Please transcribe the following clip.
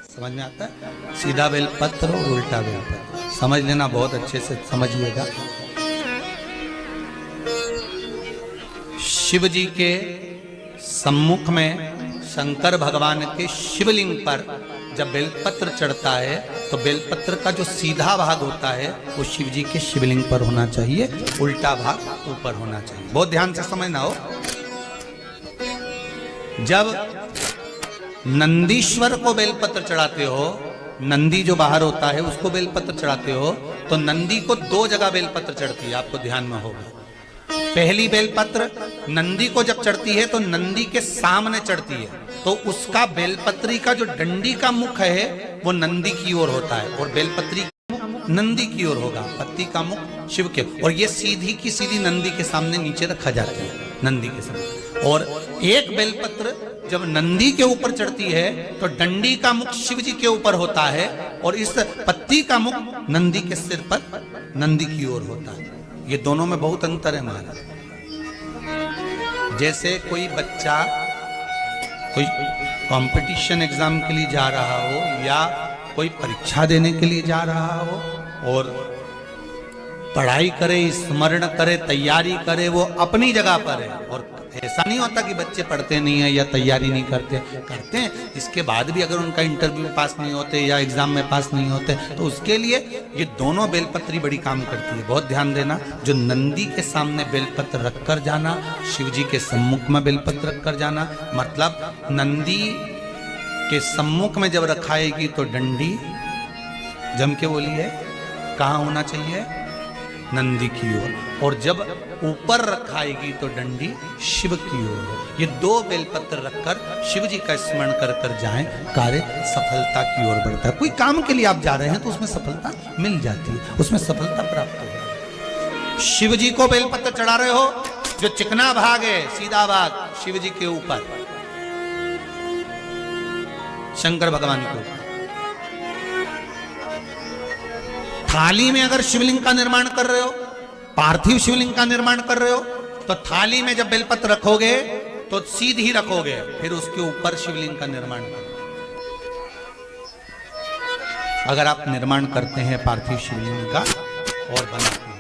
समझ में आता है? सीधा बेलपत्र और उल्टा बेलपत्र समझ लेना, बहुत अच्छे से समझिएगा। शिव जी के सम्मुख में शंकर भगवान के शिवलिंग पर जब बेलपत्र चढ़ता है तो बेलपत्र का जो सीधा भाग होता है वो शिव जी के शिवलिंग पर होना चाहिए, उल्टा भाग ऊपर होना चाहिए। बहुत ध्यान से समझना हो। जब नंदीश्वर को बेलपत्र चढ़ाते हो, नंदी जो बाहर होता है उसको बेलपत्र चढ़ाते हो, तो नंदी को दो जगह बेलपत्र चढ़ती है, आपको ध्यान में होगा। पहली बेलपत्र नंदी को जब चढ़ती है तो नंदी के सामने चढ़ती है, तो उसका बेलपत्री का जो डंडी का मुख है वो नंदी की ओर होता है और बेलपत्री का मुख नंदी की ओर होगा, पत्ती का मुख शिव के, और ये सीधी की सीधी नंदी के सामने नीचे रखा जाती है, नंदी के सामने। और एक बेलपत्र जब नंदी के ऊपर चढ़ती है तो डंडी का मुख शिव जी के ऊपर होता है और इस पत्ती का मुख नंदी के सिर पर नंदी की ओर होता है। ये दोनों में बहुत अंतर है महाराज। जैसे कोई बच्चा कोई कंपटीशन एग्जाम के लिए जा रहा हो या कोई परीक्षा देने के लिए जा रहा हो और पढ़ाई करे, स्मरण करे, तैयारी करे, वो अपनी जगह पर है। और ऐसा नहीं होता कि बच्चे पढ़ते नहीं है या तैयारी नहीं करते, करते हैं। इसके बाद भी अगर उनका इंटरव्यू पास नहीं होते या एग्जाम में पास नहीं होते तो उसके लिए ये दोनों बेलपत्री बड़ी काम करती है। बहुत ध्यान देना, जो नंदी के सामने बेलपत्र रखकर जाना, शिव जी के सम्मुख में बेलपत्र रखकर जाना, मतलब नंदी के सम्मुख में जब रखाएगी तो डंडी जम के बोलिए कहाँ होना चाहिए, नंदी की ओर, और जब ऊपर रखाएगी तो डंडी शिव की ओर हो। ये दो बेलपत्र रखकर शिव जी का स्मरण कर कर जाएं, कार्य सफलता की ओर बढ़ता है। कोई काम के लिए आप जा रहे हैं तो उसमें सफलता मिल जाती है, उसमें सफलता प्राप्त हो। शिव जी को बेलपत्र चढ़ा रहे हो, जो चिकना भाग है, सीधा भाग शिव जी के ऊपर, शंकर भगवान के ऊपर। थाली में अगर शिवलिंग का निर्माण कर रहे हो, पार्थिव शिवलिंग का निर्माण कर रहे हो, तो थाली में जब बेलपत्र रखोगे तो सीधी रखोगे, फिर उसके ऊपर शिवलिंग का निर्माण करोगे। अगर आप निर्माण करते हैं पार्थिव शिवलिंग का और बनाते हैं